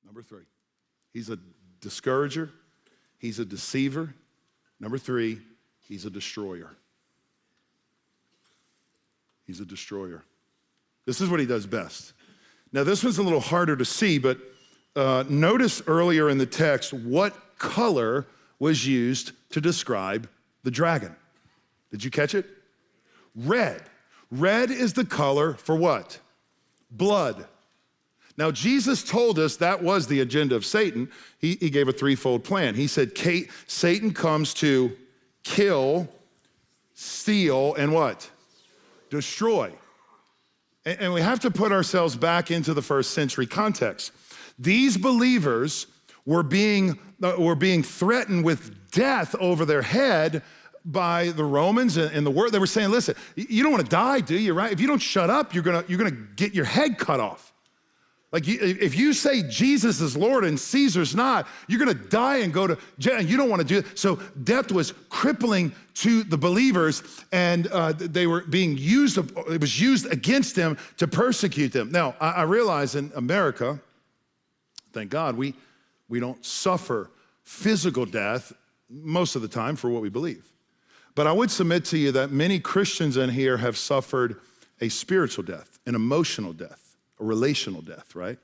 Number 3. He's a discourager. He's a deceiver. Number 3, he's a destroyer. He's a destroyer. This is what he does best. Now, this one's a little harder to see, but notice earlier in the text what color was used to describe the dragon. Did you catch it? Red. Red is the color for what? Blood. Now, Jesus told us that was the agenda of Satan. He gave a threefold plan. He said, Satan comes to kill, steal, and what? Destroy. And we have to put ourselves back into the first century context. These believers were being threatened with death over their head by the Romans and the world. They were saying, listen, you don't want to die, do you, right? If you don't shut up, you're gonna get your head cut off. Like, if you say Jesus is Lord and Caesar's not, you're gonna die and go to jail, and you don't wanna do it. So death was crippling to the believers, and they were being used, it was used against them to persecute them. Now, I realize in America, thank God, we don't suffer physical death most of the time for what we believe. But I would submit to you that many Christians in here have suffered a spiritual death, an emotional death, a relational death, right?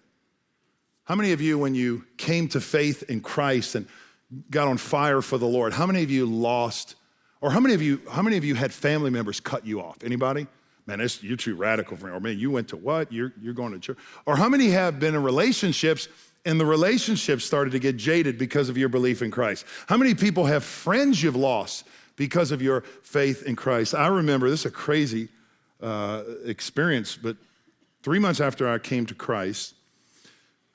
How many of you, when you came to faith in Christ and got on fire for the Lord, how many of you lost, or how many of you had family members cut you off? Anybody? Man, you're too radical for me. Or man, you went to what? You're going to church. Or how many have been in relationships and the relationships started to get jaded because of your belief in Christ? How many people have friends you've lost because of your faith in Christ? I remember, this is a crazy experience, but 3 months after I came to Christ,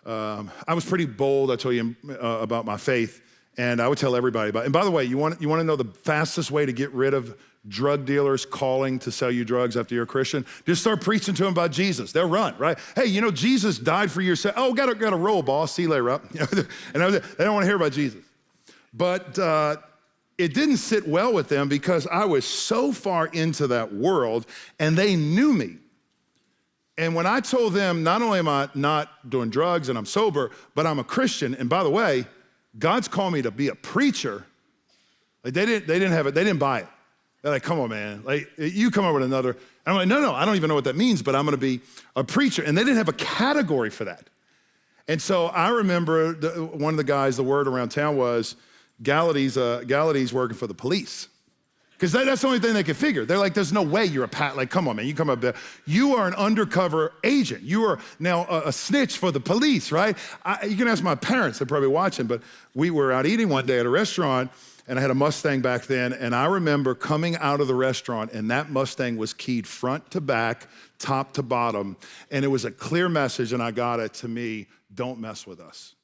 I was pretty bold. I told you about my faith, and I would tell everybody about it. And by the way, you want to know the fastest way to get rid of drug dealers calling to sell you drugs after you're a Christian? Just start preaching to them about Jesus. They'll run, right? Hey, you know, Jesus died for your sin. Oh, got a roll, boss. See you later, up. And they don't want to hear about Jesus. But it didn't sit well with them because I was so far into that world, and they knew me. And when I told them, not only am I not doing drugs and I'm sober, but I'm a Christian, and by the way, God's called me to be a preacher, like they didn't buy it. They're like, come on, man, like you come up with another. And I'm like, no, I don't even know what that means, but I'm gonna be a preacher. And they didn't have a category for that. And so I remember one of the guys, the word around town was, Gallaty's working for the police. Because that's the only thing they could figure. They're like, there's no way you're like, come on, man, you come up there. You are an undercover agent. You are now a snitch for the police, right? You can ask my parents, they're probably watching, but we were out eating one day at a restaurant, and I had a Mustang back then, and I remember coming out of the restaurant, and that Mustang was keyed front to back, top to bottom, and it was a clear message, and I got it to me, don't mess with us.